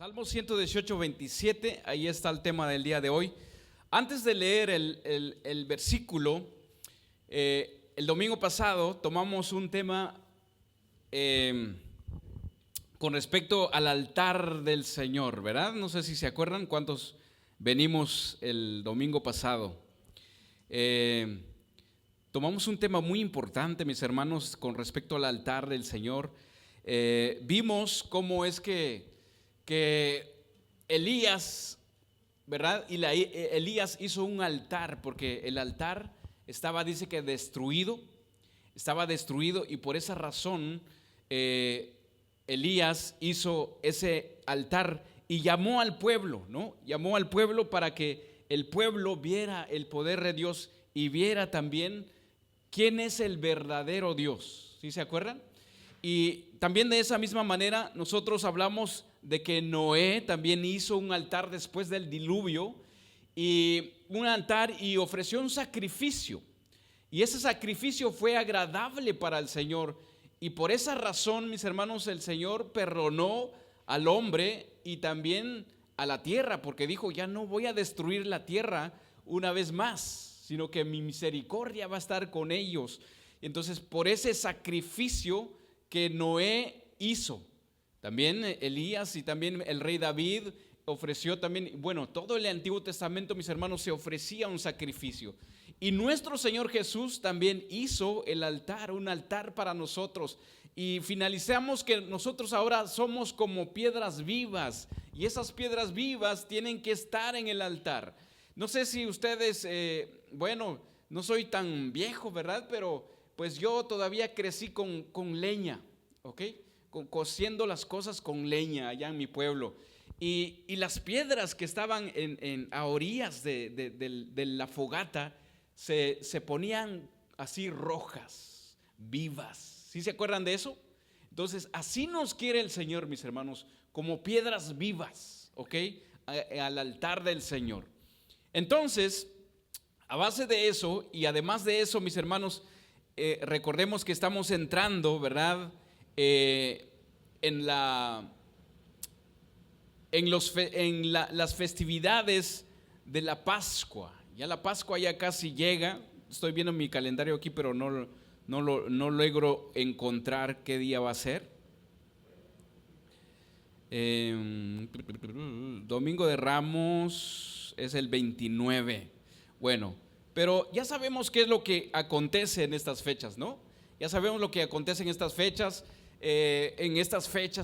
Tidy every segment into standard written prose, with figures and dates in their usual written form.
Salmo 118, 27, ahí está el tema del día de hoy. Antes de leer el versículo, el domingo pasado tomamos un tema con respecto al altar del Señor, ¿verdad? No sé si se acuerdan cuántos venimos el domingo pasado. Tomamos un tema muy importante, mis hermanos, con respecto al altar del Señor. Vimos cómo es que Elías, ¿verdad? Elías hizo un altar, porque el altar estaba, dice que estaba destruido, y por esa razón Elías hizo ese altar y llamó al pueblo, ¿no? Llamó al pueblo para que el pueblo viera el poder de Dios y viera también quién es el verdadero Dios. ¿Sí se acuerdan? Y también de esa misma manera nosotros hablamos de que Noé también hizo un altar después del diluvio, y un altar, y ofreció un sacrificio, y ese sacrificio fue agradable para el Señor, y por esa razón, mis hermanos, el Señor perdonó al hombre y también a la tierra, porque dijo: ya no voy a destruir la tierra una vez más, sino que mi misericordia va a estar con ellos. Entonces, por ese sacrificio que Noé hizo, también Elías y también el rey David ofreció también, bueno, todo el Antiguo Testamento, mis hermanos, se ofrecía un sacrificio. Y nuestro Señor Jesús también hizo el altar, un altar para nosotros. Y finalizamos que nosotros ahora somos como piedras vivas, y esas piedras vivas tienen que estar en el altar. No sé si ustedes, bueno, no soy tan viejo, ¿verdad? Pero pues yo todavía crecí con leña, ¿ok? Cociendo las cosas con leña allá en mi pueblo, y las piedras que estaban a orillas de la fogata se ponían así rojas, vivas. ¿Sí se acuerdan de eso? Entonces así nos quiere el Señor, mis hermanos, como piedras vivas, ¿ok? Al altar del Señor. Entonces, a base de eso, y además de eso, mis hermanos, recordemos que estamos entrando, ¿verdad?, en las festividades de la Pascua. Ya la Pascua ya casi llega. Estoy viendo mi calendario aquí, pero no logro encontrar qué día va a ser. Domingo de Ramos es el 29. Bueno, pero ya sabemos qué es lo que acontece en estas fechas, ¿no? Ya sabemos lo que acontece en estas fechas.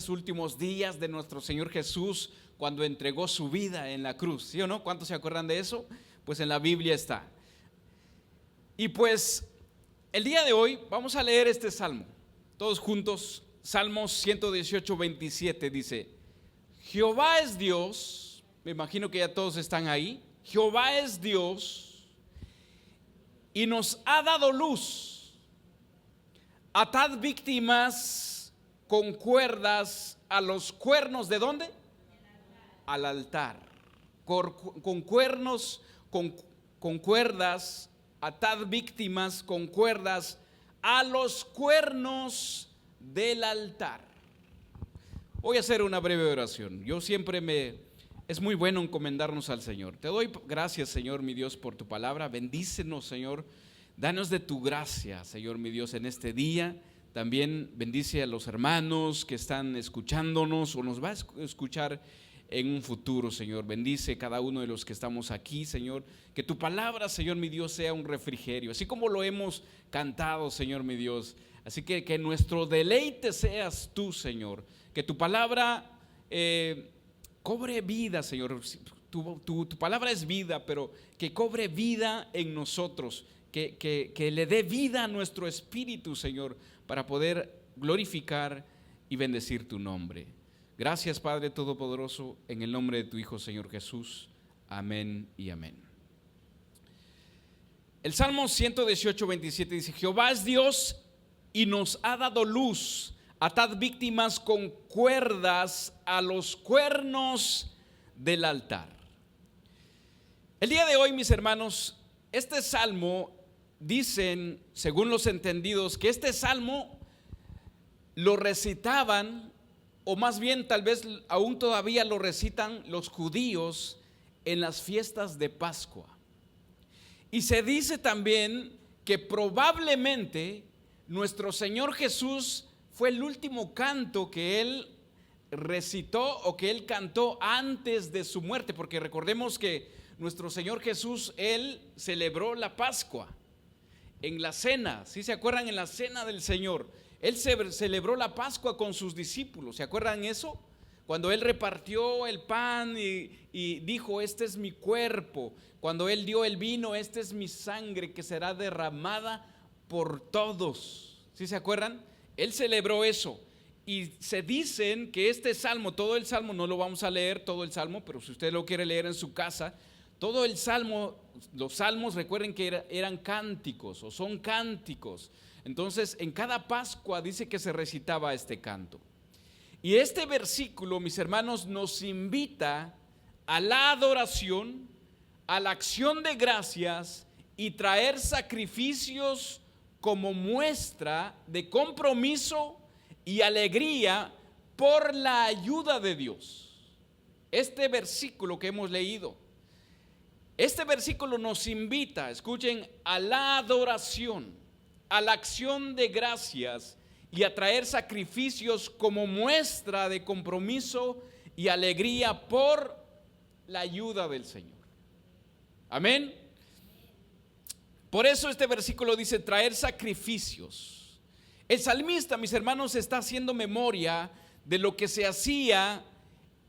Últimos días de nuestro Señor Jesús, cuando entregó su vida en la cruz, ¿sí o no? ¿Cuántos se acuerdan de eso? Pues en la Biblia está. Y pues el día de hoy vamos a leer este salmo, todos juntos. Salmos 118, 27 dice: Jehová es Dios. Me imagino que ya todos están ahí. Jehová es Dios y nos ha dado luz. Atad víctimas con cuerdas a los cuernos, ¿de dónde? Al altar. Con cuernos, con cuerdas, atad víctimas con cuerdas a los cuernos del altar. Voy a hacer una breve oración. Es muy bueno encomendarnos al Señor. Te doy gracias, Señor mi Dios, por tu palabra. Bendícenos, Señor. Danos de tu gracia, Señor mi Dios, en este día. También bendice a los hermanos que están escuchándonos o nos va a escuchar en un futuro, Señor. Bendice cada uno de los que estamos aquí, Señor. Que tu palabra, Señor mi Dios, sea un refrigerio, así como lo hemos cantado, Señor mi Dios. Así que nuestro deleite seas tú, Señor. Que tu palabra cobre vida, Señor. Tu palabra es vida, pero que cobre vida en nosotros. Que le dé vida a nuestro espíritu, Señor, para poder glorificar y bendecir tu nombre. Gracias, Padre Todopoderoso, en el nombre de tu Hijo, Señor Jesús. Amén y amén. El Salmo 118, 27 dice: Jehová es Dios y nos ha dado luz. Atad víctimas con cuerdas a los cuernos del altar. El día de hoy, mis hermanos, este salmo, dicen, según los entendidos, que este salmo lo recitaban o más bien tal vez aún todavía lo recitan los judíos en las fiestas de Pascua. Y se dice también que probablemente nuestro Señor Jesús fue el último canto que Él recitó o que Él cantó antes de su muerte, porque recordemos que nuestro Señor Jesús, Él celebró la Pascua en la cena. ¿Sí se acuerdan? En la cena del Señor Él celebró la Pascua con sus discípulos. ¿Se acuerdan eso? Cuando Él repartió el pan y dijo: este es mi cuerpo. Cuando Él dio el vino: esta es mi sangre que será derramada por todos. ¿Sí se acuerdan? Él celebró eso. Y se dicen que este salmo, todo el salmo, no lo vamos a leer todo el salmo, pero si usted lo quiere leer en su casa, todo el salmo, los salmos, recuerden que eran cánticos o son cánticos. Entonces en cada Pascua dice que se recitaba este canto. Y este versículo, mis hermanos, nos invita a la adoración, a la acción de gracias y traer sacrificios como muestra de compromiso y alegría por la ayuda de Dios. Este versículo que hemos leído, este versículo nos invita, escuchen, a la adoración, a la acción de gracias y a traer sacrificios como muestra de compromiso y alegría por la ayuda del Señor. Amén. Por eso este versículo dice traer sacrificios. El salmista, mis hermanos, está haciendo memoria de lo que se hacía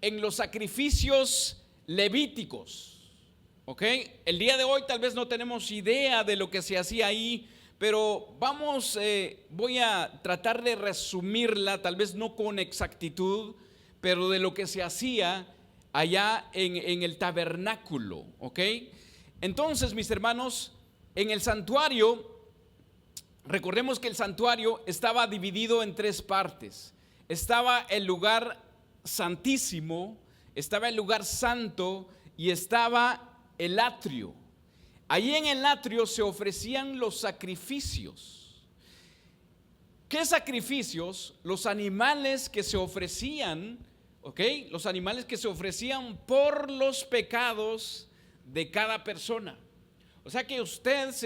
en los sacrificios levíticos. ¿Ok? El día de hoy tal vez no tenemos idea de lo que se hacía ahí, pero voy a tratar de resumirla, tal vez no con exactitud, pero de lo que se hacía allá en el tabernáculo. ¿Ok? Entonces, mis hermanos, en el santuario, recordemos que el santuario estaba dividido en tres partes. Estaba el lugar santísimo, estaba el lugar santo y estaba el atrio. Allí en el atrio se ofrecían los sacrificios. ¿Qué sacrificios? Los animales que se ofrecían, ¿ok? Los animales que se ofrecían por los pecados de cada persona. O sea que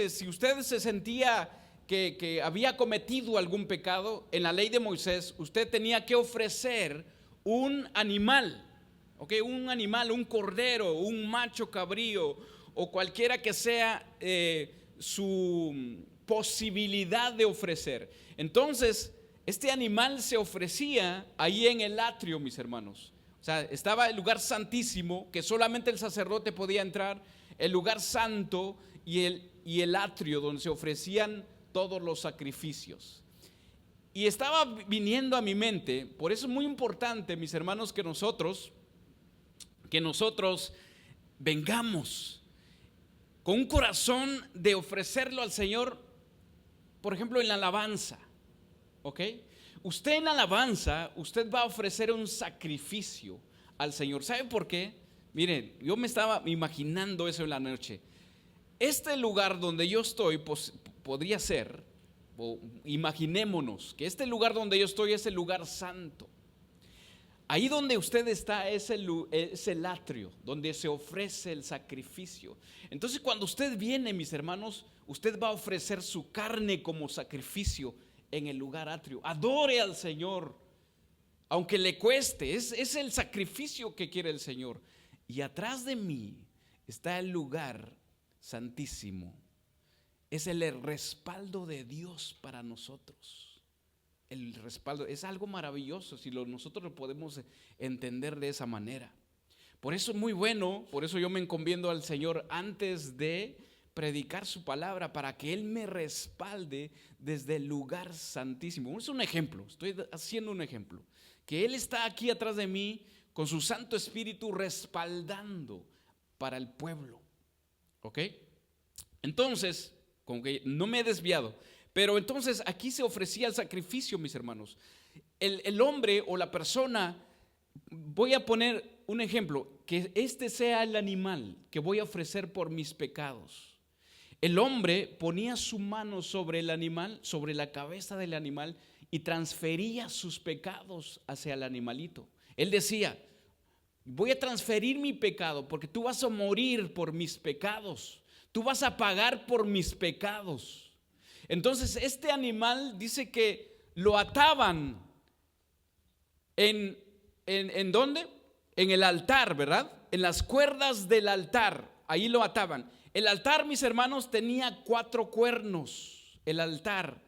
si usted se sentía que había cometido algún pecado, en la ley de Moisés usted tenía que ofrecer un animal, ¿ok? Un animal, un cordero, un macho cabrío o cualquiera que sea su posibilidad de ofrecer. Entonces este animal se ofrecía ahí en el atrio, mis hermanos. O sea, estaba el lugar santísimo, que solamente el sacerdote podía entrar, el lugar santo y el atrio donde se ofrecían todos los sacrificios. Y estaba viniendo a mi mente, por eso es muy importante, mis hermanos, que nosotros vengamos con un corazón de ofrecerlo al Señor, por ejemplo, en la alabanza. ¿Ok? Usted en alabanza, usted va a ofrecer un sacrificio al Señor. ¿Sabe por qué? Miren, yo me estaba imaginando eso en la noche. Este lugar donde yo estoy podría ser, o imaginémonos que este lugar donde yo estoy es el lugar santo. Ahí donde usted está es el atrio, donde se ofrece el sacrificio. Entonces cuando usted viene, mis hermanos, usted va a ofrecer su carne como sacrificio en el lugar atrio. Adore al Señor, aunque le cueste, es el sacrificio que quiere el Señor. Y atrás de mí está el lugar santísimo. Es el respaldo de Dios para nosotros. El respaldo es algo maravilloso si nosotros lo podemos entender de esa manera. Por eso es muy bueno, por eso yo me encomiendo al Señor antes de predicar su palabra, para que Él me respalde desde el lugar santísimo. Es un ejemplo, estoy haciendo un ejemplo, que Él está aquí atrás de mí con su Santo Espíritu respaldando para el pueblo. ¿Ok? Entonces, como que no me he desviado, pero entonces aquí se ofrecía el sacrificio, mis hermanos. El hombre o la persona, voy a poner un ejemplo, que este sea el animal que voy a ofrecer por mis pecados. El hombre ponía su mano sobre el animal, sobre la cabeza del animal, y transfería sus pecados hacia el animalito. Él decía: voy a transferir mi pecado porque tú vas a morir por mis pecados, tú vas a pagar por mis pecados. Entonces este animal dice que lo ataban ¿en dónde? En el altar, ¿verdad? En las cuerdas del altar, ahí lo ataban. El altar, mis hermanos, tenía 4 cuernos. El altar,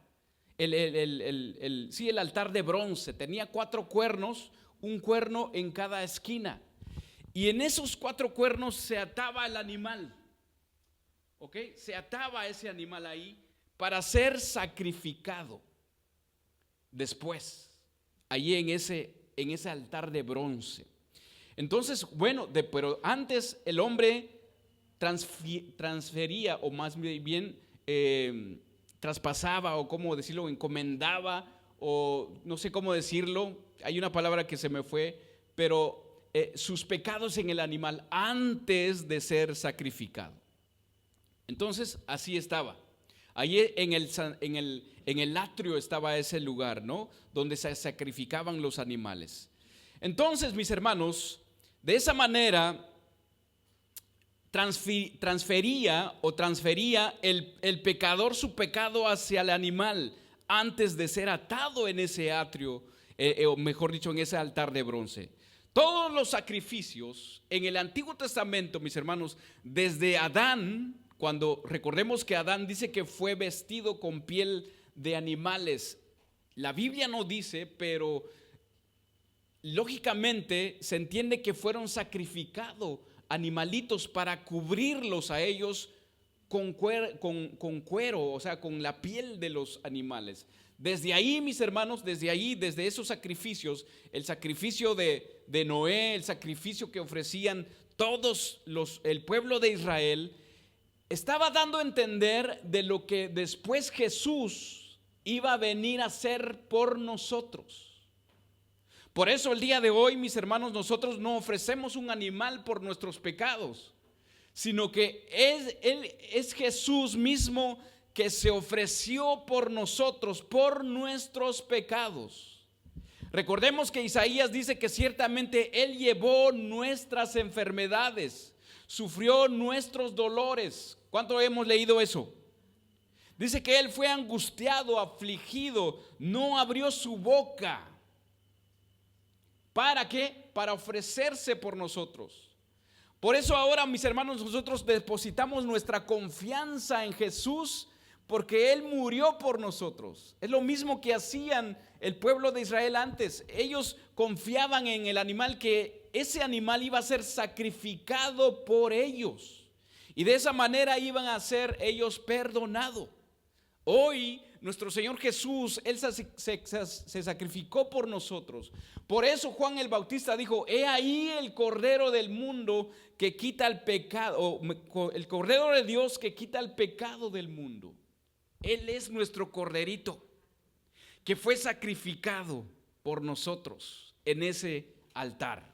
el altar de bronce tenía 4 cuernos, un cuerno en cada esquina. Y en esos 4 cuernos se ataba el animal, ¿ok? Se ataba ese animal ahí para ser sacrificado después, allí en ese altar de bronce. Entonces, bueno, pero antes el hombre transfería, o más bien traspasaba, o cómo decirlo, encomendaba, o no sé cómo decirlo, hay una palabra que se me fue, pero sus pecados en el animal antes de ser sacrificado. Entonces así estaba. Allí en el atrio estaba ese lugar, ¿no? Donde se sacrificaban los animales. Entonces, mis hermanos, de esa manera transfería el pecador su pecado hacia el animal antes de ser atado en ese atrio, o mejor dicho, en ese altar de bronce. Todos los sacrificios en el Antiguo Testamento, mis hermanos, desde Adán, cuando recordemos que Adán dice que fue vestido con piel de animales. La Biblia no dice, pero lógicamente se entiende que fueron sacrificados animalitos para cubrirlos a ellos con cuero, o sea, con la piel de los animales. Desde ahí, mis hermanos, desde esos sacrificios, el sacrificio de Noé, el sacrificio que ofrecían todos el pueblo de Israel, estaba dando a entender de lo que después Jesús iba a venir a hacer por nosotros. Por eso el día de hoy, mis hermanos, nosotros no ofrecemos un animal por nuestros pecados, sino que es Jesús mismo que se ofreció por nosotros, por nuestros pecados. Recordemos que Isaías dice que ciertamente Él llevó nuestras enfermedades, sufrió nuestros dolores. ¿Cuánto hemos leído eso? Dice que Él fue angustiado, afligido, no abrió su boca. ¿Para qué? Para ofrecerse por nosotros. Por eso ahora, mis hermanos, nosotros depositamos nuestra confianza en Jesús, porque Él murió por nosotros. Es lo mismo que hacían el pueblo de Israel antes. Ellos confiaban en el animal, que ese animal iba a ser sacrificado por ellos, y de esa manera iban a ser ellos perdonados. Hoy nuestro Señor Jesús, Él se sacrificó por nosotros. Por eso Juan el Bautista dijo: he ahí el Cordero del mundo que quita el pecado, el Cordero de Dios que quita el pecado del mundo. Él es nuestro corderito que fue sacrificado por nosotros en ese altar.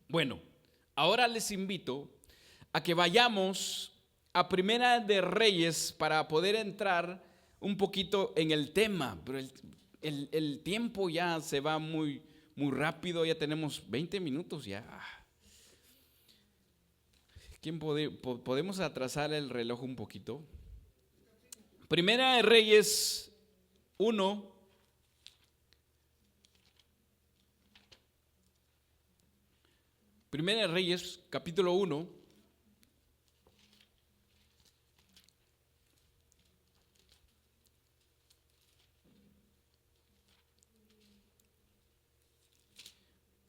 Bueno, ahora les invito a que vayamos a Primera de Reyes para poder entrar un poquito en el tema, pero el tiempo ya se va muy, muy rápido. Ya tenemos 20 minutos ya. ¿Podemos atrasar el reloj un poquito? Primera de Reyes 1. Primera de Reyes, capítulo 1.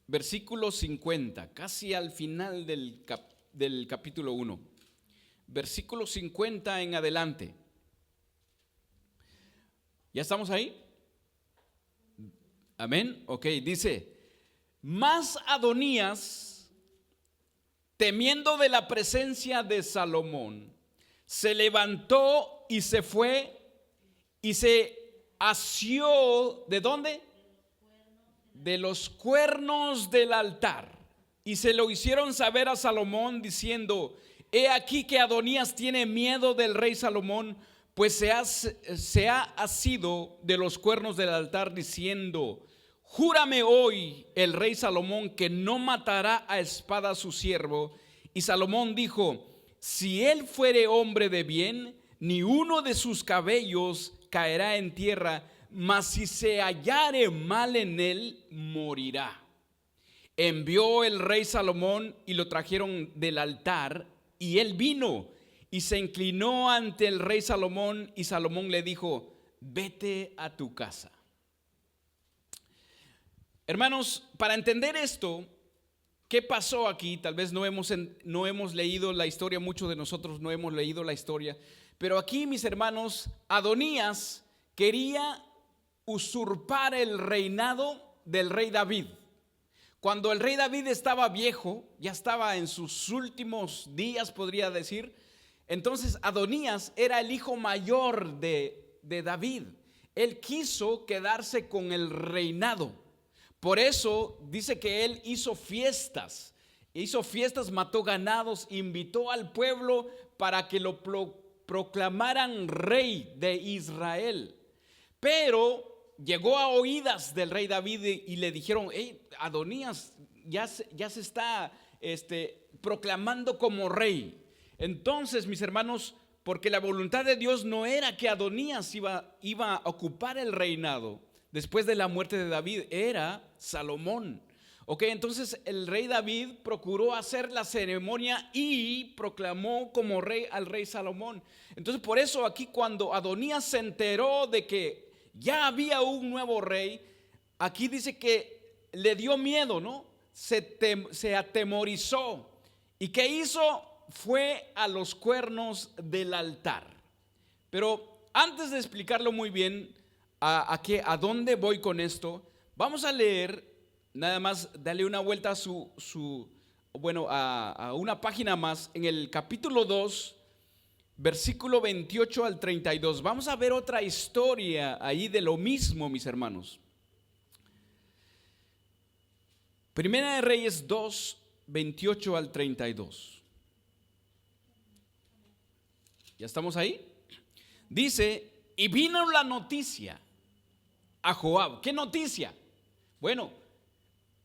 Versículo 50, casi al final del capítulo 1. Versículo 50 en adelante. ¿Ya estamos ahí? Amén. Ok, dice: mas Adonías, temiendo de la presencia de Salomón, se levantó y se fue y se asió. ¿De dónde? De los cuernos del altar. Y se lo hicieron saber a Salomón, diciendo: he aquí que Adonías tiene miedo del rey Salomón, pues se ha asido de los cuernos del altar diciendo: júrame hoy el rey Salomón que no matará a espada a su siervo. Y Salomón dijo: si él fuere hombre de bien, ni uno de sus cabellos caerá en tierra, mas si se hallare mal en él, morirá. Envió el rey Salomón y lo trajeron del altar, y él vino y se inclinó ante el rey Salomón, y Salomón le dijo: vete a tu casa. Hermanos, para entender esto, ¿qué pasó aquí? Tal vez no hemos leído la historia, muchos de nosotros no hemos leído la historia, pero aquí, mis hermanos, Adonías quería usurpar el reinado del rey David. Cuando el rey David estaba viejo, ya estaba en sus últimos días, podría decir, entonces Adonías era el hijo mayor de David. Él quiso quedarse con el reinado. Por eso dice que él hizo fiestas, mató ganados, invitó al pueblo para que lo proclamaran rey de Israel. Pero llegó a oídas del rey David y le dijeron: hey, Adonías ya se está proclamando como rey. Entonces, mis hermanos, porque la voluntad de Dios no era que Adonías iba a ocupar el reinado después de la muerte de David, era Salomón. Ok, entonces el rey David procuró hacer la ceremonia y proclamó como rey al rey Salomón. Entonces, por eso aquí, cuando Adonías se enteró de que ya había un nuevo rey, aquí dice que le dio miedo, ¿no? Se atemorizó. ¿Y qué hizo? Fue a los cuernos del altar. Pero antes de explicarlo muy bien, a dónde voy con esto, vamos a leer, nada más dale una vuelta a una página más, en el capítulo 2, versículo 28 al 32. Vamos a ver otra historia ahí de lo mismo, mis hermanos. Primera de Reyes 2, 28 al 32. ¿Ya estamos ahí? Dice: y vino la noticia a Joab. ¿Qué noticia? Bueno,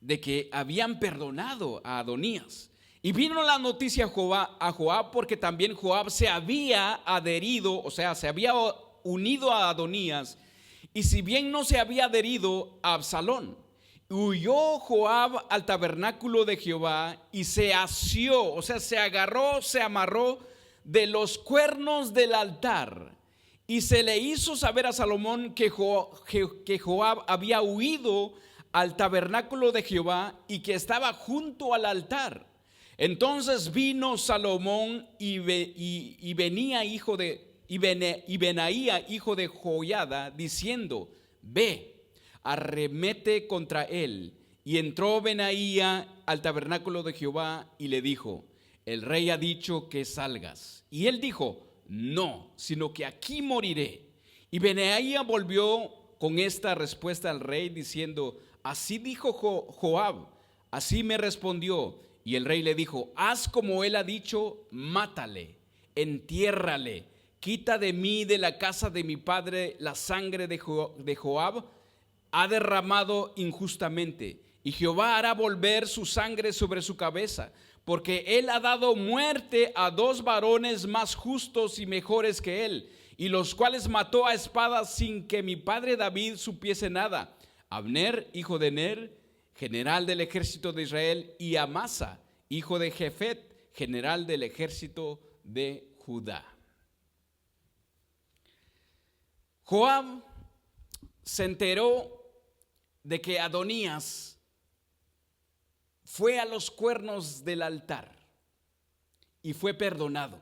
de que habían perdonado a Adonías. Y vino la noticia a Joab porque también Joab se había adherido, o sea, se había unido a Adonías, y si bien no se había adherido a Absalón. Huyó Joab al tabernáculo de Jehová y se asió, o sea, se agarró, se amarró de los cuernos del altar. Y se le hizo saber a Salomón que Joab había huido al tabernáculo de Jehová y que estaba junto al altar. Entonces vino Salomón y Benaía, hijo de Joiada, diciendo: ve, arremete contra él. Y entró Benaía al tabernáculo de Jehová y le dijo: el rey ha dicho que salgas. Y él dijo: no, sino que aquí moriré. Y Benaía volvió con esta respuesta al rey diciendo: así dijo Joab, así me respondió. Y el rey le dijo: haz como él ha dicho, mátale, entiérrale, quita de mí, de la casa de mi padre, la sangre de Joab, ha derramado injustamente, y Jehová hará volver su sangre sobre su cabeza, porque él ha dado muerte a dos varones más justos y mejores que él, y los cuales mató a espada sin que mi padre David supiese nada: Abner, hijo de Ner, general del ejército de Israel, y Amasa, hijo de Jefet, general del ejército de Judá. Joab se enteró de que Adonías fue a los cuernos del altar y fue perdonado.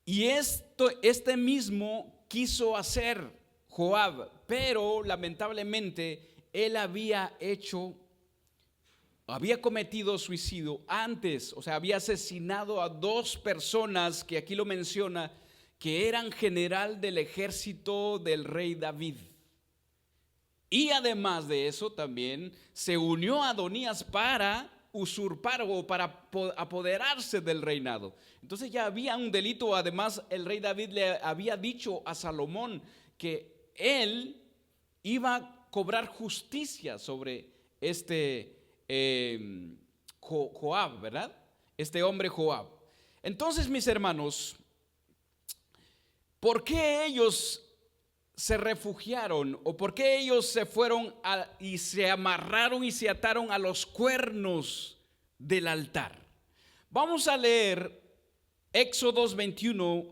Y este mismo quiso hacer Joab, pero lamentablemente él había cometido suicidio antes, o sea, había asesinado a dos personas que aquí lo menciona, que eran general del ejército del rey David. Y además de eso también se unió a Adonías para usurpar o para apoderarse del reinado. Entonces ya había un delito. Además, el rey David le había dicho a Salomón que él iba a cobrar justicia sobre este Joab, ¿verdad? Este hombre Joab. Entonces, mis hermanos, ¿por qué ellos se refugiaron o por qué ellos se fueron y se amarraron y se ataron a los cuernos del altar? Vamos a leer Éxodo 21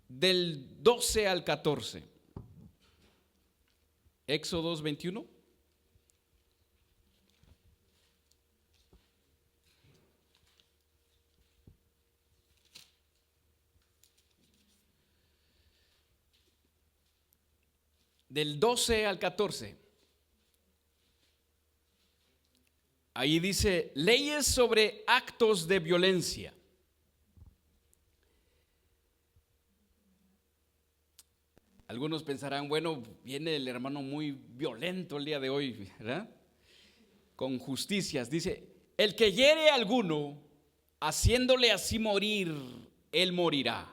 del 12 al 14. Éxodo 21. Del 12 al 14. Ahí dice: leyes sobre actos de violencia. Algunos pensarán, bueno, viene el hermano muy violento el día de hoy, ¿verdad? Con justicias. Dice: el que hiere a alguno, haciéndole así morir, él morirá.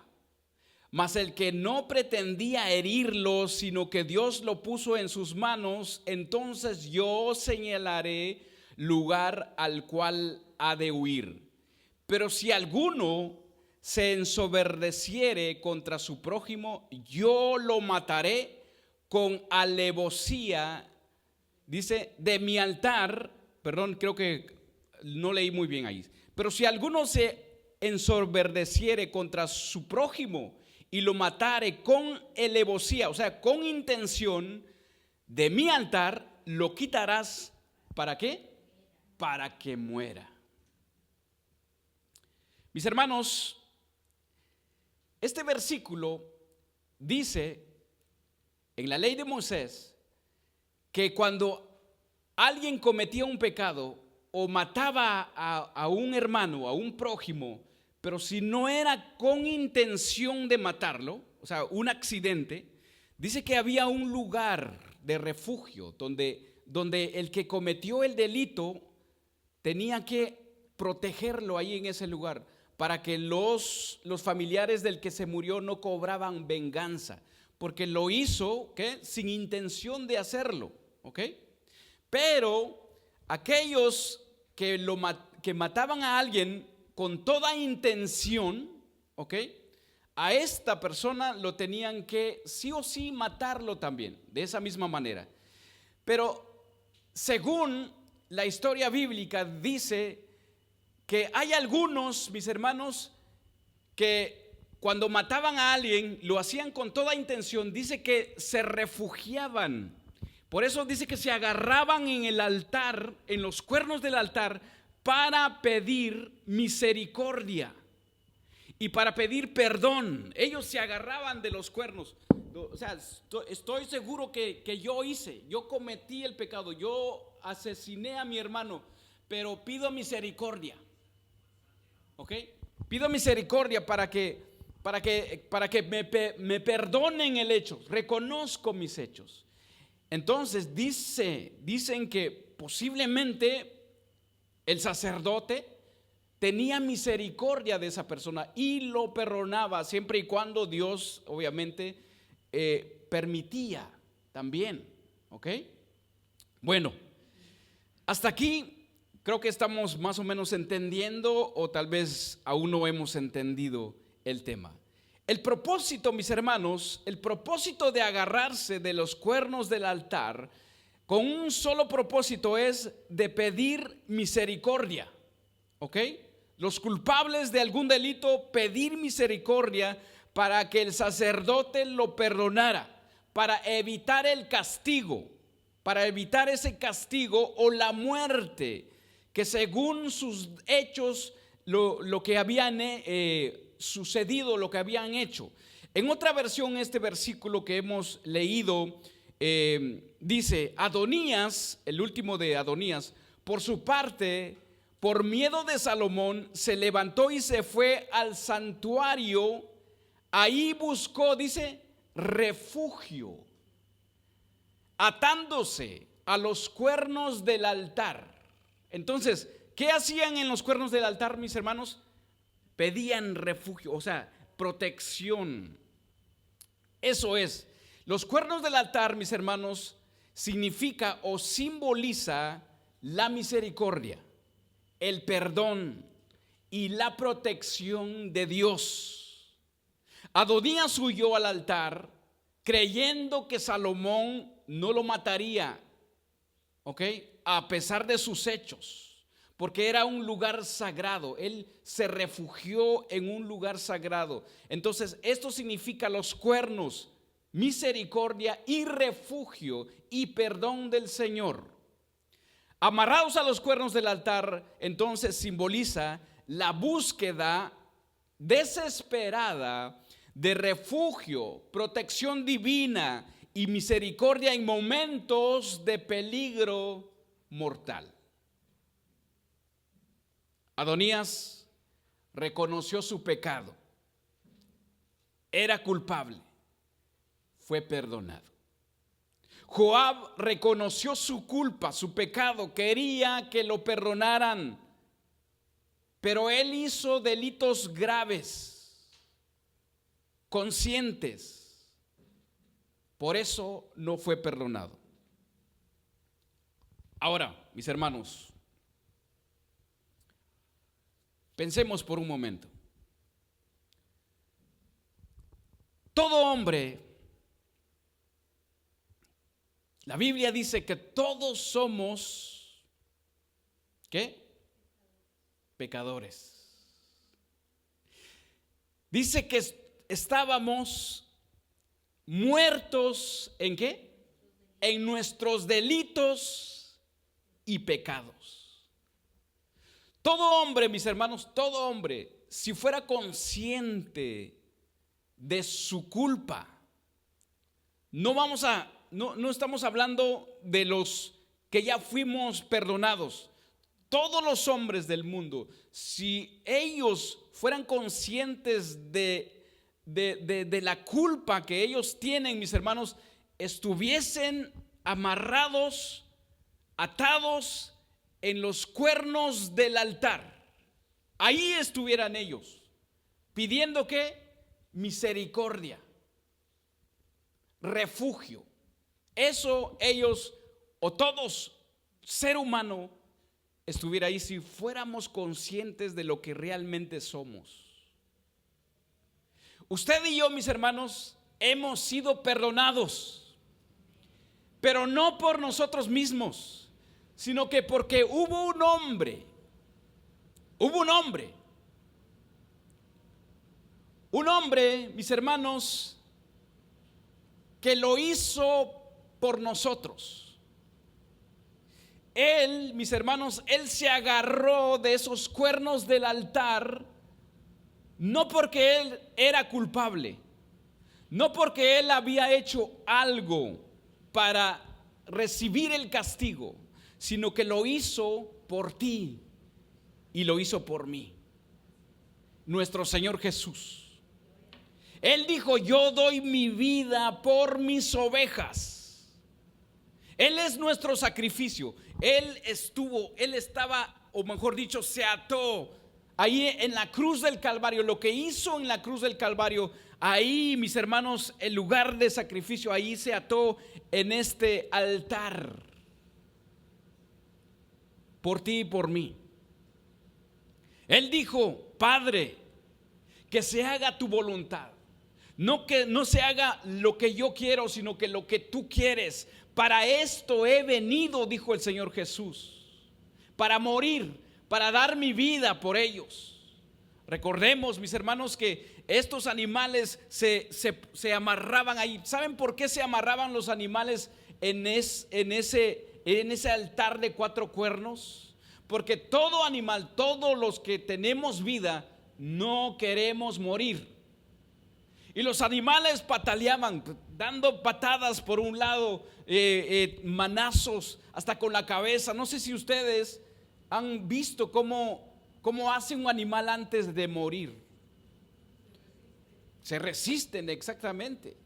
Mas el que no pretendía herirlo, sino que Dios lo puso en sus manos, entonces yo señalaré lugar al cual ha de huir. Pero si alguno se ensoberdeciere contra su prójimo, yo lo mataré con alevosía, dice, de mi altar. Perdón, creo que no leí muy bien ahí. Pero si alguno se ensoberdeciere contra su prójimo y lo matare con alevosía, o sea, con intención, de mi altar lo quitarás. ¿Para qué? Para que muera. Mis hermanos, este versículo dice en la ley de Moisés que cuando alguien cometía un pecado o mataba a un hermano, a un prójimo, pero si no era con intención de matarlo, o sea, un accidente, dice que había un lugar de refugio donde el que cometió el delito tenía que protegerlo ahí en ese lugar, para que los familiares del que se murió no cobraban venganza, porque lo hizo, ¿qué?, sin intención de hacerlo, ¿ok? Pero aquellos que mataban a alguien con toda intención, ¿ok?, a esta persona lo tenían que sí o sí matarlo también, de esa misma manera. Pero según la historia bíblica dice que hay algunos, mis hermanos, que cuando mataban a alguien lo hacían con toda intención. Dice que se refugiaban. Por eso dice que se agarraban en el altar, en los cuernos del altar, para pedir misericordia y para pedir perdón. Ellos se agarraban de los cuernos. O sea, estoy seguro que yo cometí el pecado, yo asesiné a mi hermano, pero pido misericordia. ¿Ok? Pido misericordia para que me perdonen el hecho. Reconozco mis hechos. Entonces dicen que posiblemente el sacerdote tenía misericordia de esa persona y lo perdonaba siempre y cuando Dios obviamente permitía también. ¿Ok? Bueno, hasta aquí creo que estamos más o menos entendiendo, o tal vez aún no hemos entendido el tema. El propósito, mis hermanos, el propósito de agarrarse de los cuernos del altar con un solo propósito es de pedir misericordia. ¿Ok? Los culpables de algún delito, pedir misericordia para que el sacerdote lo perdonara, para evitar el castigo, para evitar ese castigo o la muerte, que según sus hechos lo que habían sucedido, lo que habían hecho. En otra versión, este versículo que hemos leído dice: Adonías, el último de Adonías, por su parte, por miedo de Salomón, se levantó y se fue al santuario. Ahí buscó, dice, refugio, atándose a los cuernos del altar. Entonces, ¿Qué hacían en los cuernos del altar, mis hermanos? Pedían refugio, o sea, protección. Eso es. Los cuernos del altar, mis hermanos, significa o simboliza la misericordia, el perdón y la protección de Dios. Adonías huyó al altar creyendo que Salomón no lo mataría, ¿ok? A pesar de sus hechos, porque era un lugar sagrado. Él se refugió en un lugar sagrado. Entonces, esto significa los cuernos, misericordia y refugio y perdón del Señor. Amarrados a los cuernos del altar, entonces simboliza la búsqueda desesperada de refugio, protección divina y misericordia en momentos de peligro mortal. Adonías reconoció su pecado, era culpable, fue perdonado. Joab reconoció su culpa, su pecado, quería que lo perdonaran, pero él hizo delitos graves, conscientes, por eso no fue perdonado. Ahora, mis hermanos, pensemos por un momento. Todo hombre, la Biblia dice que todos somos, ¿qué? Pecadores. Dice que estábamos muertos ¿en qué? En nuestros delitos y pecados. Todo hombre, mis hermanos, todo hombre, si fuera consciente de su culpa, no estamos hablando de los que ya fuimos perdonados. Todos los hombres del mundo, si ellos fueran conscientes de la culpa que ellos tienen, mis hermanos, estuviesen amarrados, atados en los cuernos del altar. Ahí estuvieran ellos, pidiendo ¿qué? Misericordia, refugio. Eso ellos, o todos, ser humano, estuviera ahí si fuéramos conscientes de lo que realmente somos. Usted y yo, mis hermanos, hemos sido perdonados, pero no por nosotros mismos, sino que porque hubo un hombre, mis hermanos, que lo hizo por nosotros. Él, mis hermanos, él se agarró de esos cuernos del altar, no porque él era culpable, no porque él había hecho algo para recibir el castigo, sino que lo hizo por ti y lo hizo por mí. Nuestro Señor Jesús. Él dijo: yo doy mi vida por mis ovejas. Él es nuestro sacrificio. Él estaba, o mejor dicho, se ató ahí en la cruz del Calvario. Lo que hizo en la cruz del Calvario, ahí, mis hermanos, el lugar de sacrificio, ahí se ató en este altar. Por ti y por mí. Él dijo: Padre, que se haga tu voluntad. No que no se haga lo que yo quiero, sino que lo que tú quieres. Para esto he venido, dijo el Señor Jesús, para morir, para dar mi vida por ellos. Recordemos, mis hermanos, que estos animales se amarraban ahí. ¿Saben por qué se amarraban los animales en ese altar de 4 cuernos? Porque todo animal, todos los que tenemos vida, no queremos morir. Y los animales pataleaban, dando patadas por un lado, manazos hasta con la cabeza. No sé si ustedes han visto cómo hace un animal antes de morir. Se resisten, exactamente.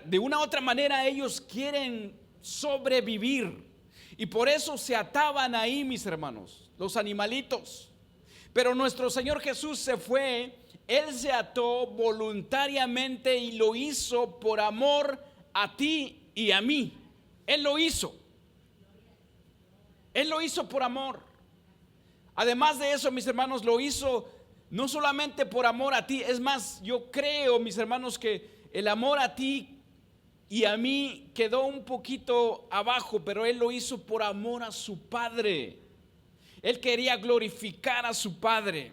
De una u otra manera ellos quieren sobrevivir. Y por eso se ataban ahí, mis hermanos, los animalitos. Pero nuestro Señor Jesús se fue, Él se ató voluntariamente y lo hizo por amor a ti y a mí. Él lo hizo. Él lo hizo por amor. Además de eso, mis hermanos, lo hizo no solamente por amor a ti. Es más, yo creo, mis hermanos, que el amor a ti y a mí quedó un poquito abajo, pero Él lo hizo por amor a su Padre. Él quería glorificar a su Padre.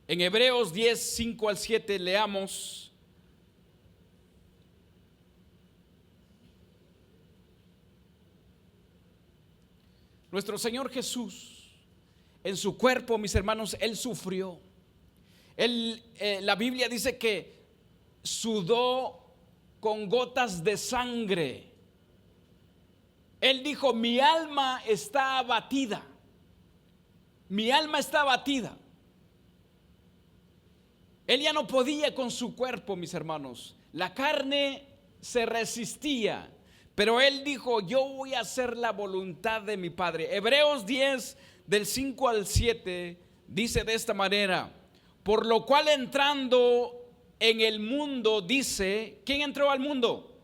En Hebreos 10, 5 al 7 leamos: nuestro Señor Jesús, en su cuerpo, mis hermanos, Él sufrió. La Biblia dice que sudó con gotas de sangre. Él dijo: mi alma está abatida. Mi alma está abatida. Él ya no podía con su cuerpo, mis hermanos. La carne se resistía. Pero Él dijo: yo voy a hacer la voluntad de mi Padre. Hebreos 10, del 5 al 7, dice de esta manera: por lo cual entrando en el mundo, dice, ¿quién entró al mundo?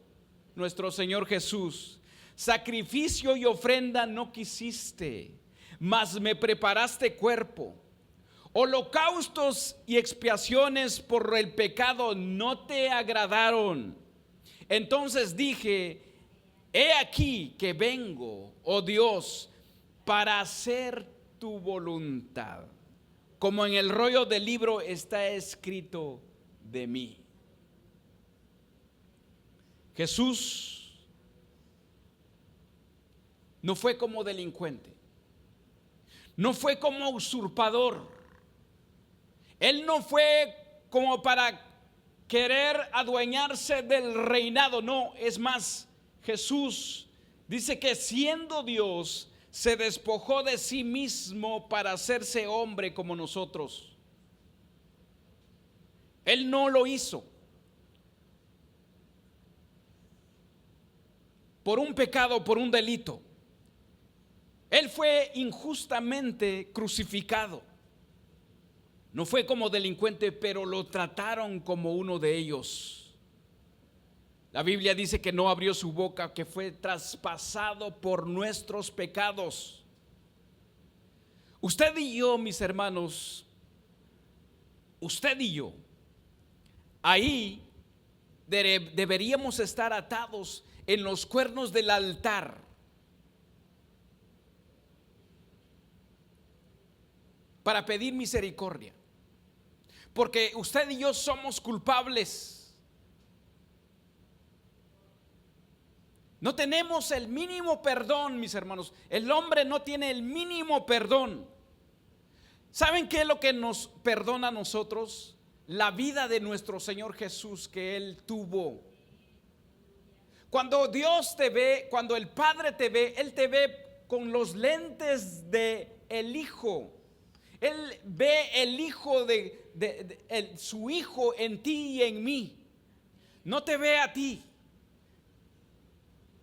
Nuestro Señor Jesús. Sacrificio y ofrenda no quisiste, mas me preparaste cuerpo. Holocaustos y expiaciones por el pecado no te agradaron. Entonces dije: he aquí que vengo, oh Dios, para hacer tu voluntad, como en el rollo del libro está escrito de mí. Jesús no fue como delincuente, no fue como usurpador. Él no fue como para querer adueñarse del reinado, no, es más, Jesús dice que siendo Dios se despojó de sí mismo para hacerse hombre como nosotros. Él no lo hizo por un pecado, por un delito. Él fue injustamente crucificado. No fue como delincuente, pero lo trataron como uno de ellos. La Biblia dice que no abrió su boca, que fue traspasado por nuestros pecados. Usted y yo, mis hermanos, usted y yo, ahí deberíamos estar atados en los cuernos del altar. Para pedir misericordia. Porque usted y yo somos culpables. No tenemos el mínimo perdón, mis hermanos. El hombre no tiene el mínimo perdón. ¿Saben qué es lo que nos perdona a nosotros? La vida de nuestro Señor Jesús que Él tuvo. Cuando Dios te ve, cuando el Padre te ve, Él te ve con los lentes de el Hijo. Él ve el Hijo su Hijo en ti y en mí. No te ve a ti.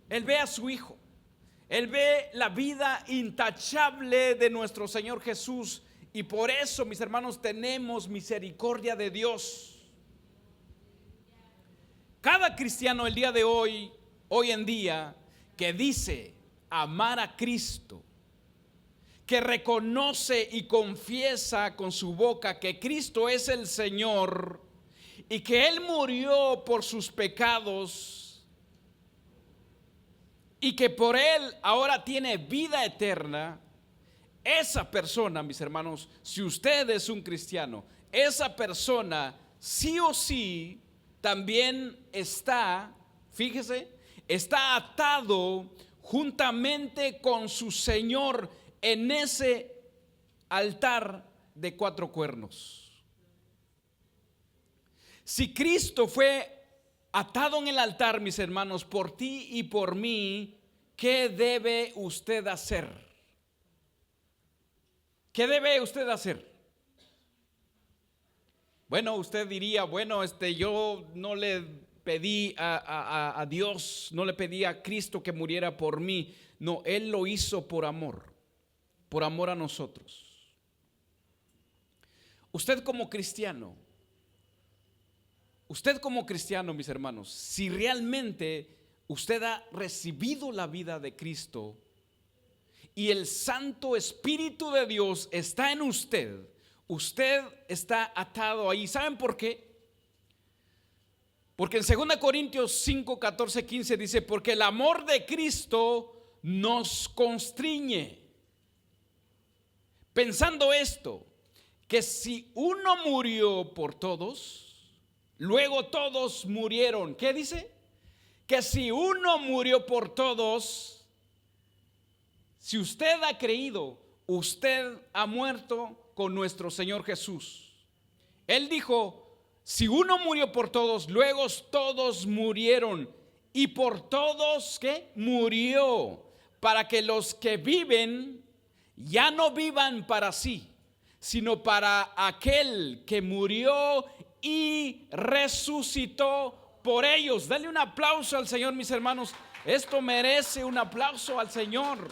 Él ve a su Hijo. Él ve la vida intachable de nuestro Señor Jesús. Y por eso, mis hermanos, tenemos misericordia de Dios. Cada cristiano el día de hoy en día, que dice amar a Cristo, que reconoce y confiesa con su boca que Cristo es el Señor y que Él murió por sus pecados y que por Él ahora tiene vida eterna, esa persona, mis hermanos, si usted es un cristiano, esa persona sí o sí también está, fíjese, está atado juntamente con su Señor en ese altar de 4 cuernos. Si Cristo fue atado en el altar, mis hermanos, por ti y por mí, ¿qué debe usted hacer? ¿Qué debe usted hacer? Bueno, usted diría, bueno, yo no le pedí a Dios, no le pedí a Cristo que muriera por mí. No, Él lo hizo por amor a nosotros. Usted como cristiano, mis hermanos, si realmente usted ha recibido la vida de Cristo y el Santo Espíritu de Dios está en usted, usted está atado ahí. ¿Saben por qué? Porque en 2 Corintios 5, 14, 15 dice: porque el amor de Cristo nos constriñe, pensando esto, que si uno murió por todos, luego todos murieron. ¿Qué dice? Que si uno murió por todos, si usted ha creído, usted ha muerto con nuestro Señor Jesús. Él dijo: si uno murió por todos, luego todos murieron. Y por todos, ¿qué? Murió, para que los que viven ya no vivan para sí, sino para aquel que murió y resucitó por ellos. Dale un aplauso al Señor, mis hermanos. Esto merece un aplauso al Señor.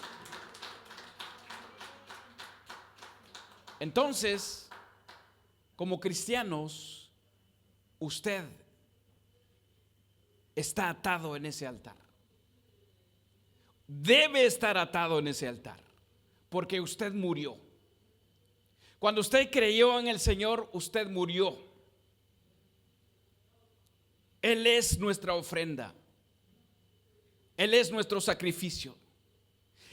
Entonces, como cristianos, usted está atado en ese altar. Debe estar atado en ese altar, porque usted murió. Cuando usted creyó en el Señor, usted murió. Él es nuestra ofrenda. Él es nuestro sacrificio.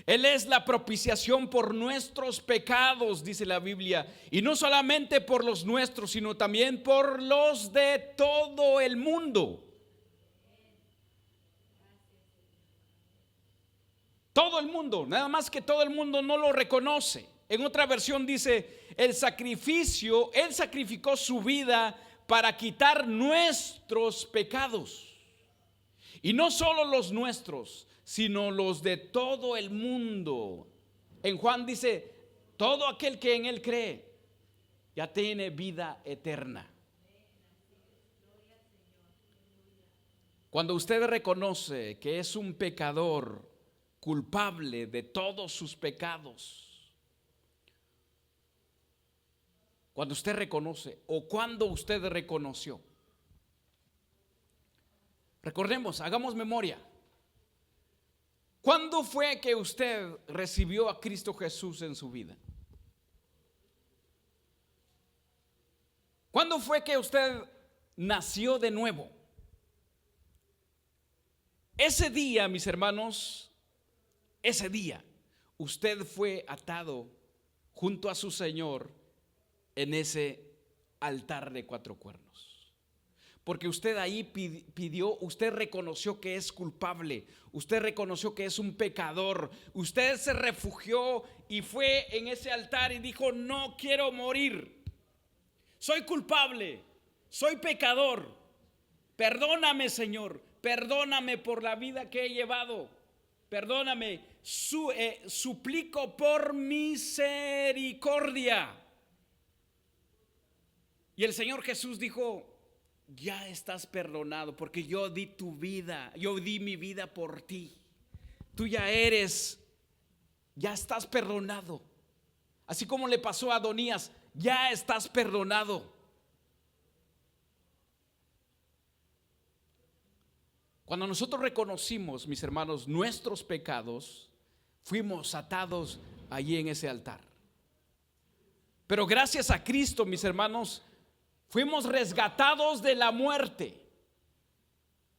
Él es la propiciación por nuestros pecados, dice la Biblia. Y no solamente por los nuestros, sino también por los de todo el mundo. Todo el mundo, nada más que todo el mundo no lo reconoce. En otra versión dice: el sacrificio, Él sacrificó su vida para quitar nuestros pecados. Y no solo los nuestros, sino los de todo el mundo. En Juan dice: todo aquel que en Él cree ya tiene vida eterna. Cuando usted reconoce que es un pecador culpable de todos sus pecados, cuando usted reconoce, o cuando usted reconoció, recordemos, hagamos memoria. ¿Cuándo fue que usted recibió a Cristo Jesús en su vida? ¿Cuándo fue que usted nació de nuevo? Ese día, mis hermanos, ese día usted fue atado junto a su Señor en ese altar de 4 cuernos. Porque usted ahí pidió, usted reconoció que es culpable, usted reconoció que es un pecador, usted se refugió y fue en ese altar y dijo: no quiero morir, soy culpable, soy pecador, perdóname, Señor, perdóname por la vida que he llevado, perdóname, suplico por misericordia. Y el Señor Jesús dijo: ya estás perdonado, porque yo di tu vida, yo di mi vida por ti. Tú ya estás perdonado. Así como le pasó a Adonías, ya estás perdonado. Cuando nosotros reconocimos, mis hermanos, nuestros pecados, fuimos atados allí en ese altar. Pero gracias a Cristo, mis hermanos, fuimos resgatados de la muerte.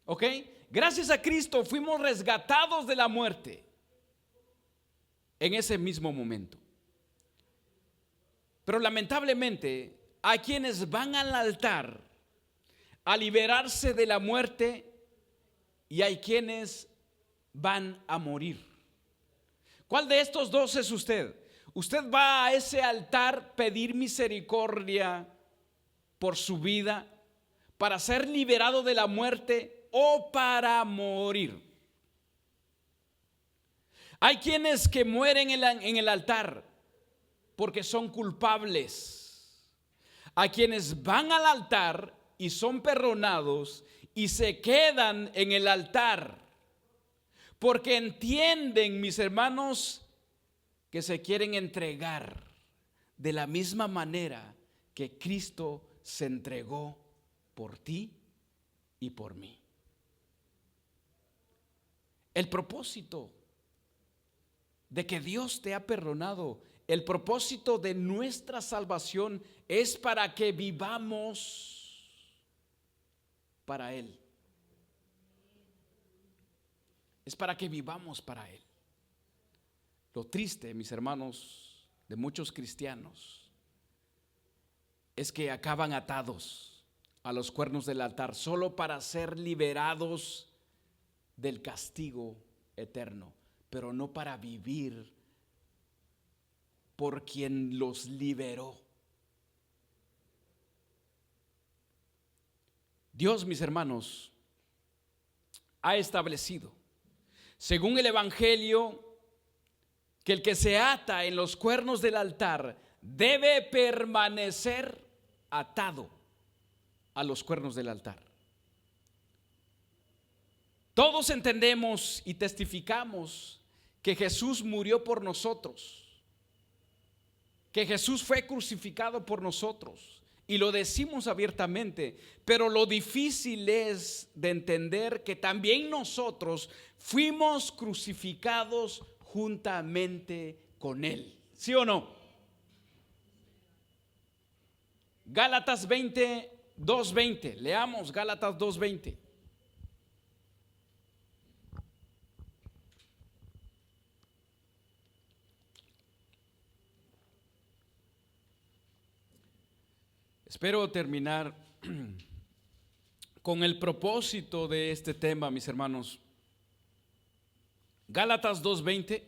¿Ok? Gracias a Cristo fuimos resgatados de la muerte en ese mismo momento. Pero lamentablemente hay quienes van al altar a liberarse de la muerte y hay quienes van a morir. ¿Cuál de estos dos es usted? Usted va a ese altar pedir misericordia por su vida, para ser liberado de la muerte o para morir. Hay quienes que mueren en el altar porque son culpables. Hay quienes van al altar y son perdonados, y se quedan en el altar, porque entienden, mis hermanos, que se quieren entregar de la misma manera que Cristo se entregó por ti y por mí. El propósito de que Dios te ha perdonado, el propósito de nuestra salvación es para que vivamos para Él. Es para que vivamos para Él. Lo triste, mis hermanos, de muchos cristianos es que acaban atados a los cuernos del altar solo para ser liberados del castigo eterno, pero no para vivir por quien los liberó. Dios, mis hermanos, ha establecido, según el Evangelio, que el que se ata en los cuernos del altar debe permanecer atado a los cuernos del altar. Todos entendemos y testificamos que Jesús murió por nosotros, que Jesús fue crucificado por nosotros, y lo decimos abiertamente, pero lo difícil es de entender que también nosotros fuimos crucificados juntamente con Él. ¿Sí o no? Gálatas 2:20, leamos Gálatas 2:20. Espero terminar con el propósito de este tema, mis hermanos. Gálatas 2:20.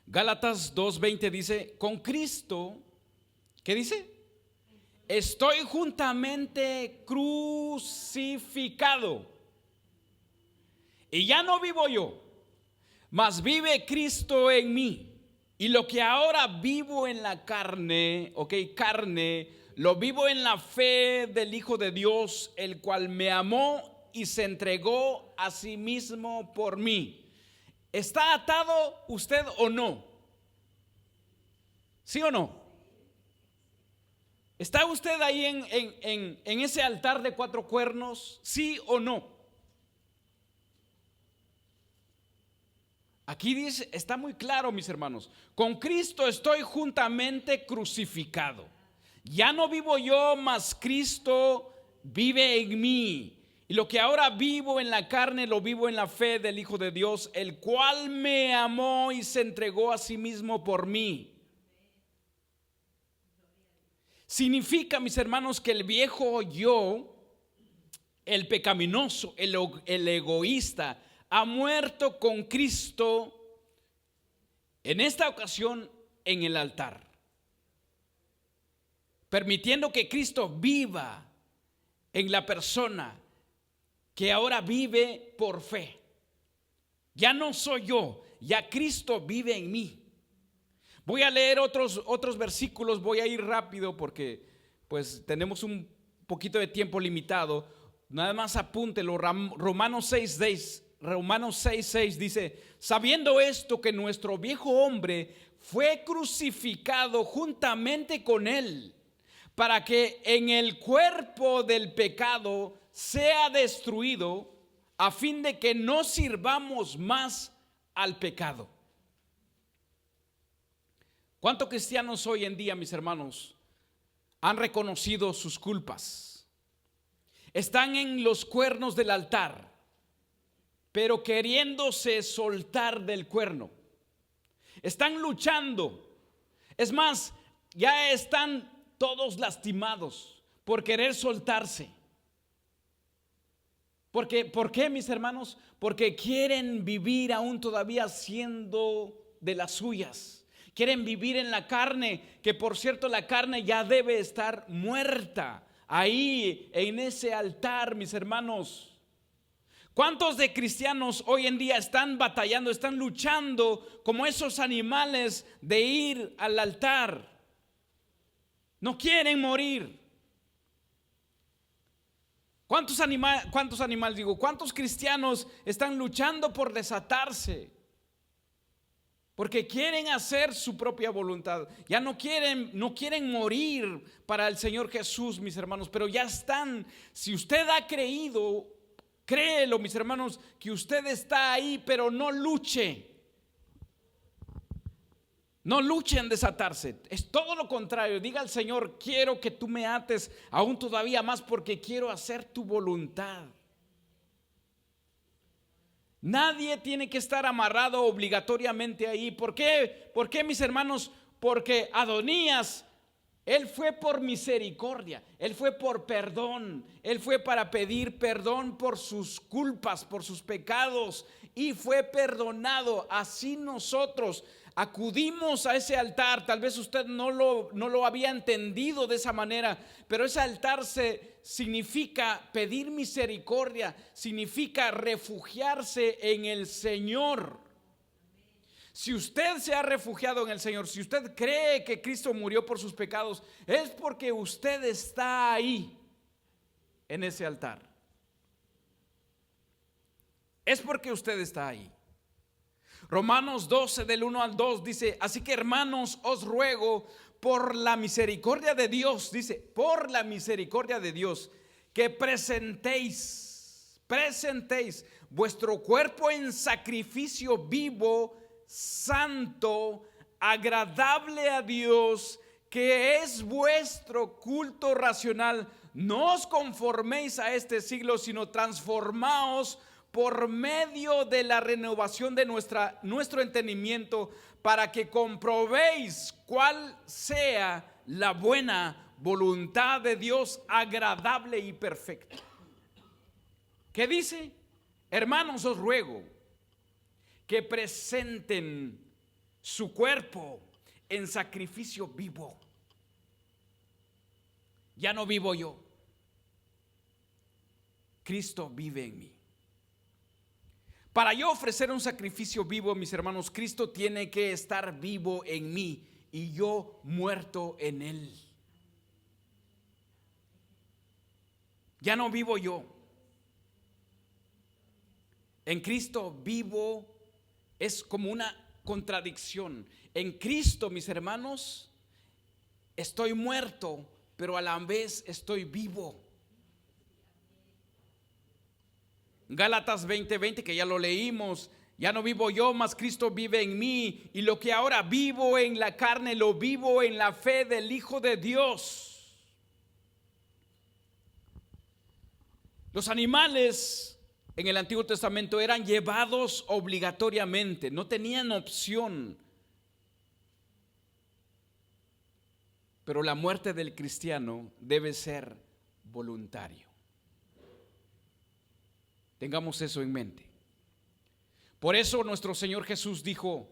Gálatas 2:20 dice, con Cristo, ¿qué dice? Estoy juntamente crucificado. Y ya no vivo yo, mas vive Cristo en mí. Y lo que ahora vivo en la carne, carne, lo vivo en la fe del Hijo de Dios, el cual me amó y se entregó a sí mismo por mí. ¿Está atado usted o no? ¿Sí o no? ¿Está usted ahí en ese altar de 4 cuernos? ¿Sí o no? Aquí dice, está muy claro, mis hermanos, con Cristo estoy juntamente crucificado. Ya no vivo yo, mas Cristo vive en mí. Y lo que ahora vivo en la carne, lo vivo en la fe del Hijo de Dios, el cual me amó y se entregó a sí mismo por mí. Significa, mis hermanos, que el viejo yo, el pecaminoso, el egoísta, ha muerto con Cristo, en esta ocasión en el altar, permitiendo que Cristo viva en la persona que ahora vive por fe. Ya no soy yo, ya Cristo vive en mí. Voy a leer otros versículos, voy a ir rápido porque pues tenemos un poquito de tiempo limitado. Nada más apúntelo. Romanos 6:6 dice, sabiendo esto, que nuestro viejo hombre fue crucificado juntamente con él, para que en el cuerpo del pecado sea destruido, a fin de que no sirvamos más al pecado. ¿Cuántos cristianos hoy en día, mis hermanos, han reconocido sus culpas? Están en los cuernos del altar, pero queriéndose soltar del cuerno. Están luchando. Es más, ya están todos lastimados por querer soltarse. ¿Por qué, mis hermanos? Porque quieren vivir aún todavía siendo de las suyas. Quieren vivir en la carne, que por cierto la carne ya debe estar muerta. Ahí en ese altar, mis hermanos. ¿Cuántos de cristianos hoy en día están batallando, están luchando como esos animales de ir al altar? No quieren morir. ¿Cuántos cristianos están luchando por desatarse? Porque quieren hacer su propia voluntad. Ya no quieren morir para el Señor Jesús, mis hermanos, pero ya están. Si usted ha creído, créelo, mis hermanos, que usted está ahí, pero no luche. No luche en desatarse, es todo lo contrario. Diga al Señor: quiero que tú me ates aún todavía más, porque quiero hacer tu voluntad. Nadie tiene que estar amarrado obligatoriamente ahí. ¿Por qué? ¿Por qué, mis hermanos? Porque Adonías, él fue por misericordia, él fue por perdón, él fue para pedir perdón por sus culpas, por sus pecados, y fue perdonado. Así nosotros acudimos a ese altar. Tal vez usted no lo había entendido de esa manera, pero ese altar significa pedir misericordia, significa refugiarse en el Señor. Si usted se ha refugiado en el Señor, si usted cree que Cristo murió por sus pecados, es porque usted está ahí en ese altar. Es porque usted está ahí. Romanos 12 del 1 al 2 dice: así que, hermanos, os ruego por la misericordia de Dios, dice, por la misericordia de Dios, que presentéis vuestro cuerpo en sacrificio vivo, santo, agradable a Dios, que es vuestro culto racional. No os conforméis a este siglo, sino transformaos por medio de la renovación de nuestro entendimiento, para que comprobéis cuál sea la buena voluntad de Dios, agradable y perfecta. ¿Qué dice? Hermanos, os ruego que presenten su cuerpo en sacrificio vivo. Ya no vivo yo, Cristo vive en mí. Para yo ofrecer un sacrificio vivo, mis hermanos, Cristo tiene que estar vivo en mí y yo muerto en Él. Ya no vivo yo. En Cristo vivo es como una contradicción. En Cristo, mis hermanos, estoy muerto, pero a la vez estoy vivo. Gálatas 20:20, que ya lo leímos: ya no vivo yo, mas Cristo vive en mí, y lo que ahora vivo en la carne, lo vivo en la fe del Hijo de Dios. Los animales en el Antiguo Testamento eran llevados obligatoriamente, no tenían opción. Pero la muerte del cristiano debe ser voluntario. Tengamos eso en mente. Por eso nuestro Señor Jesús dijo: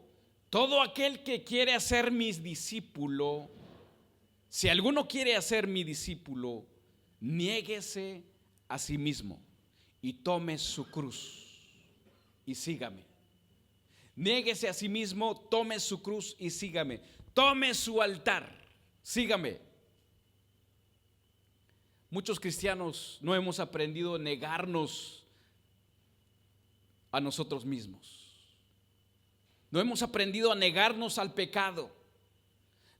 todo aquel que quiere hacer mi discípulo, si alguno quiere ser mi discípulo, niéguese a sí mismo y tome su cruz y sígame. Niéguese a sí mismo, tome su cruz y sígame. Tome su altar, sígame. Muchos cristianos no hemos aprendido a negarnos a nosotros mismos. No hemos aprendido a negarnos al pecado.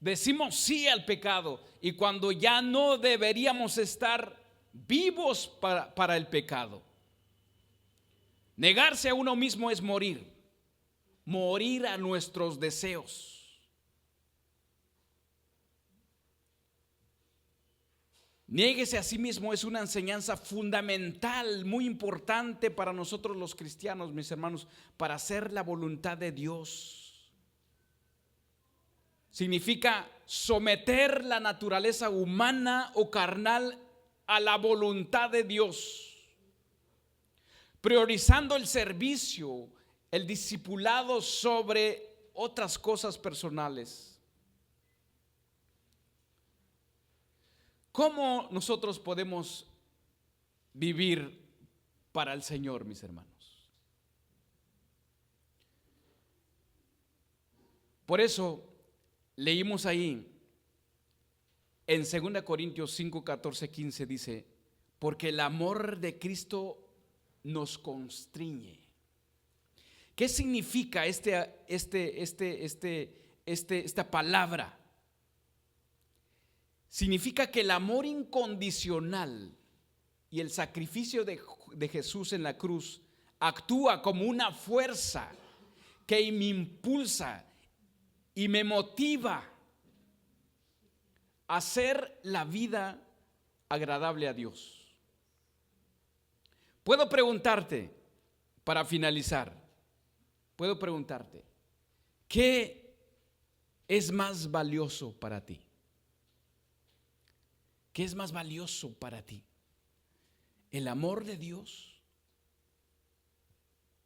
Decimos sí al pecado, y cuando ya no deberíamos estar vivos para el pecado. Negarse a uno mismo es morir a nuestros deseos. Niéguese a sí mismo es una enseñanza fundamental, muy importante para nosotros los cristianos, mis hermanos, para hacer la voluntad de Dios. Significa someter la naturaleza humana o carnal a la voluntad de Dios. priorizando el servicio, el discipulado sobre otras cosas personales. ¿Cómo nosotros podemos vivir para el Señor, mis hermanos? Por eso leímos ahí en 2 Corintios 5, 14, 15 dice: porque el amor de Cristo nos constriñe. ¿Qué significa esta palabra? Significa que el amor incondicional y el sacrificio de Jesús en la cruz actúa como una fuerza que me impulsa y me motiva a hacer la vida agradable a Dios. Puedo preguntarte, para finalizar, ¿qué es más valioso para ti? ¿Qué es más valioso para ti? ¿El amor de Dios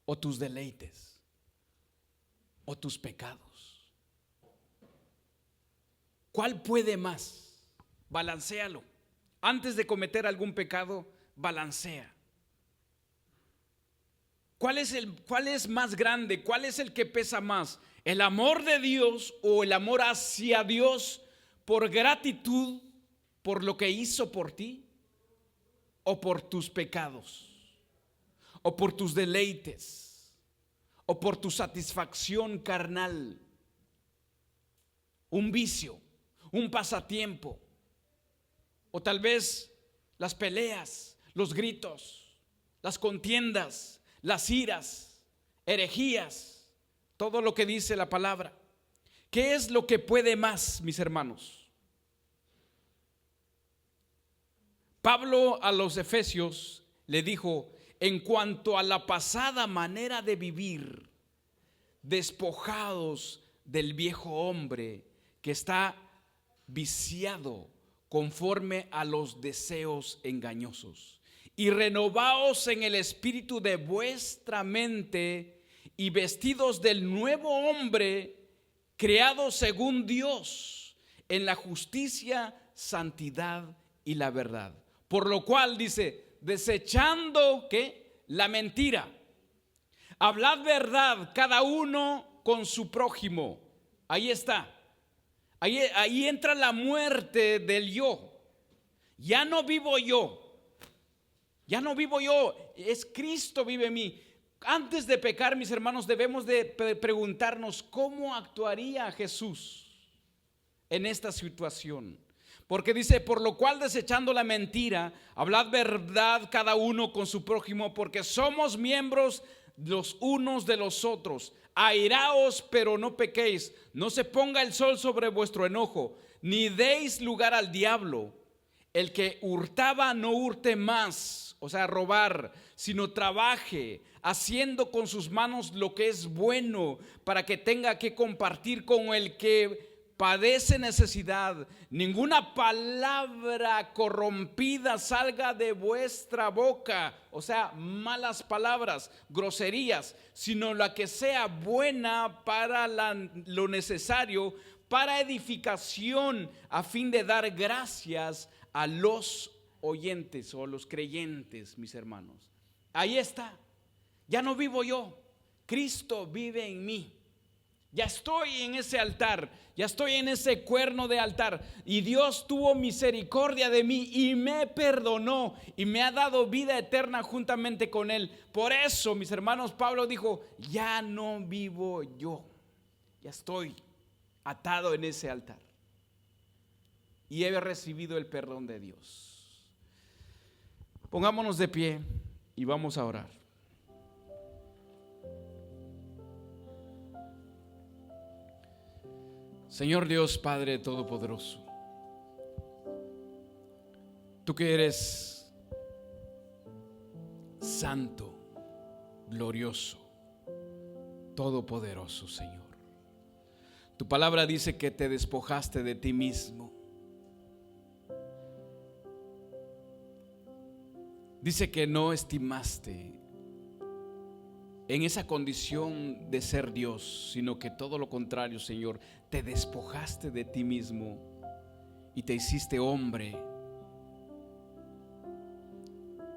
o tus deleites o tus pecados? ¿Cuál puede más? Balancealo. Antes de cometer algún pecado, balancea. ¿Cuál es más grande? ¿Cuál es el que pesa más? ¿El amor de Dios o el amor hacia Dios por gratitud por lo que hizo por ti? ¿O por tus pecados? ¿O por tus deleites? ¿O por tu satisfacción carnal? Un vicio, un pasatiempo, o tal vez las peleas, los gritos, las contiendas, las iras, herejías, todo lo que dice la palabra. ¿Qué es lo que puede más, mis hermanos? Pablo a los Efesios le dijo: en cuanto a la pasada manera de vivir, despojados del viejo hombre que está viciado conforme a los deseos engañosos, y renovaos en el espíritu de vuestra mente, y vestidos del nuevo hombre, creado según Dios, en la justicia, santidad y la verdad. Por lo cual dice: desechando ¿qué? La mentira, hablad verdad cada uno con su prójimo. Ahí está. Ahí entra la muerte del yo. Ya no vivo yo. Ya no vivo yo, es Cristo vive en mí. Antes de pecar, mis hermanos, debemos de preguntarnos cómo actuaría Jesús en esta situación. Porque dice: por lo cual, desechando la mentira, hablad verdad cada uno con su prójimo, porque somos miembros los unos de los otros. Airaos, pero no pequéis. No se ponga el sol sobre vuestro enojo, ni deis lugar al diablo. El que hurtaba, no hurte más, o sea, robar, sino trabaje, haciendo con sus manos lo que es bueno, para que tenga que compartir con el que padece necesidad. Ninguna palabra corrompida salga de vuestra boca, o sea, malas palabras, groserías, sino la que sea buena para lo necesario, para edificación, a fin de dar gracias a los oyentes o a los creyentes, mis hermanos. Ahí está. Ya no vivo yo, Cristo vive en mí. Ya estoy en ese altar, ya estoy en ese cuerno de altar, y Dios tuvo misericordia de mí y me perdonó y me ha dado vida eterna juntamente con Él. Por eso, mis hermanos, Pablo dijo: ya no vivo yo, ya estoy atado en ese altar y he recibido el perdón de Dios. Pongámonos de pie y vamos a orar. Señor Dios, Padre Todopoderoso, tú que eres santo, glorioso, todopoderoso, Señor. Tu palabra dice que te despojaste de ti mismo. Dice que no estimaste en esa condición de ser Dios, sino que todo lo contrario, Señor, te despojaste de ti mismo y te hiciste hombre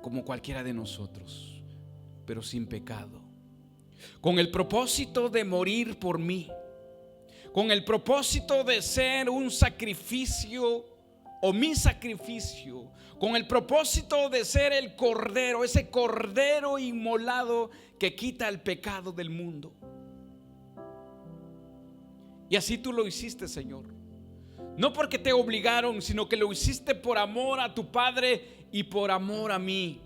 como cualquiera de nosotros, pero sin pecado, con el propósito de morir por mí, con el propósito de ser un sacrificio o mi sacrificio, con el propósito de ser el cordero, ese cordero inmolado que quita el pecado del mundo. Y así tú lo hiciste, Señor, no porque te obligaron, sino que lo hiciste por amor a tu Padre y por amor a mí.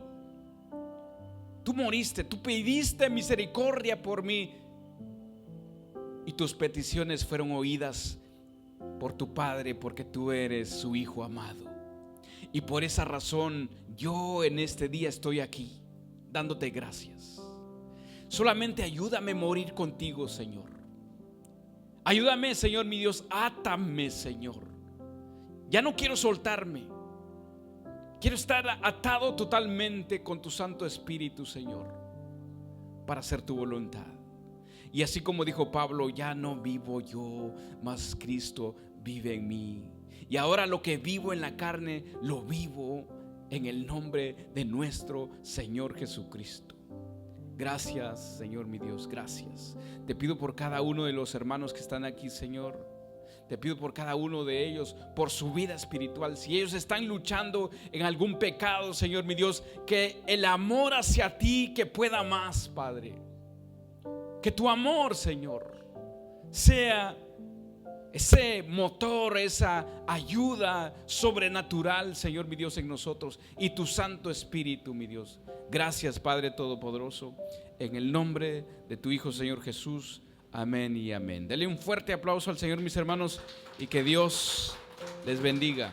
Tú moriste, tú pediste misericordia por mí y tus peticiones fueron oídas por tu Padre, porque tú eres su Hijo amado. Y por esa razón yo en este día estoy aquí dándote gracias. Solamente ayúdame a morir contigo, Señor. Ayúdame, Señor mi Dios, átame, Señor. Ya no quiero soltarme. Quiero estar atado totalmente con tu Santo Espíritu, Señor, para hacer tu voluntad. Y así como dijo Pablo, ya no vivo yo, mas Cristo vive en mí. Y ahora lo que vivo en la carne, lo vivo en el nombre de nuestro Señor Jesucristo. Gracias, Señor mi Dios, gracias. Te pido por cada uno de los hermanos que están aquí, Señor. Te pido por cada uno de ellos, por su vida espiritual. Si ellos están luchando en algún pecado, Señor mi Dios, que el amor hacia ti que pueda más, Padre. Que tu amor, Señor, sea ese motor, esa ayuda sobrenatural, Señor mi Dios, en nosotros, y tu Santo Espíritu, mi Dios. Gracias, Padre Todopoderoso, en el nombre de tu Hijo, Señor Jesús. Amén y amén. Dele un fuerte aplauso al Señor, mis hermanos, y que Dios les bendiga.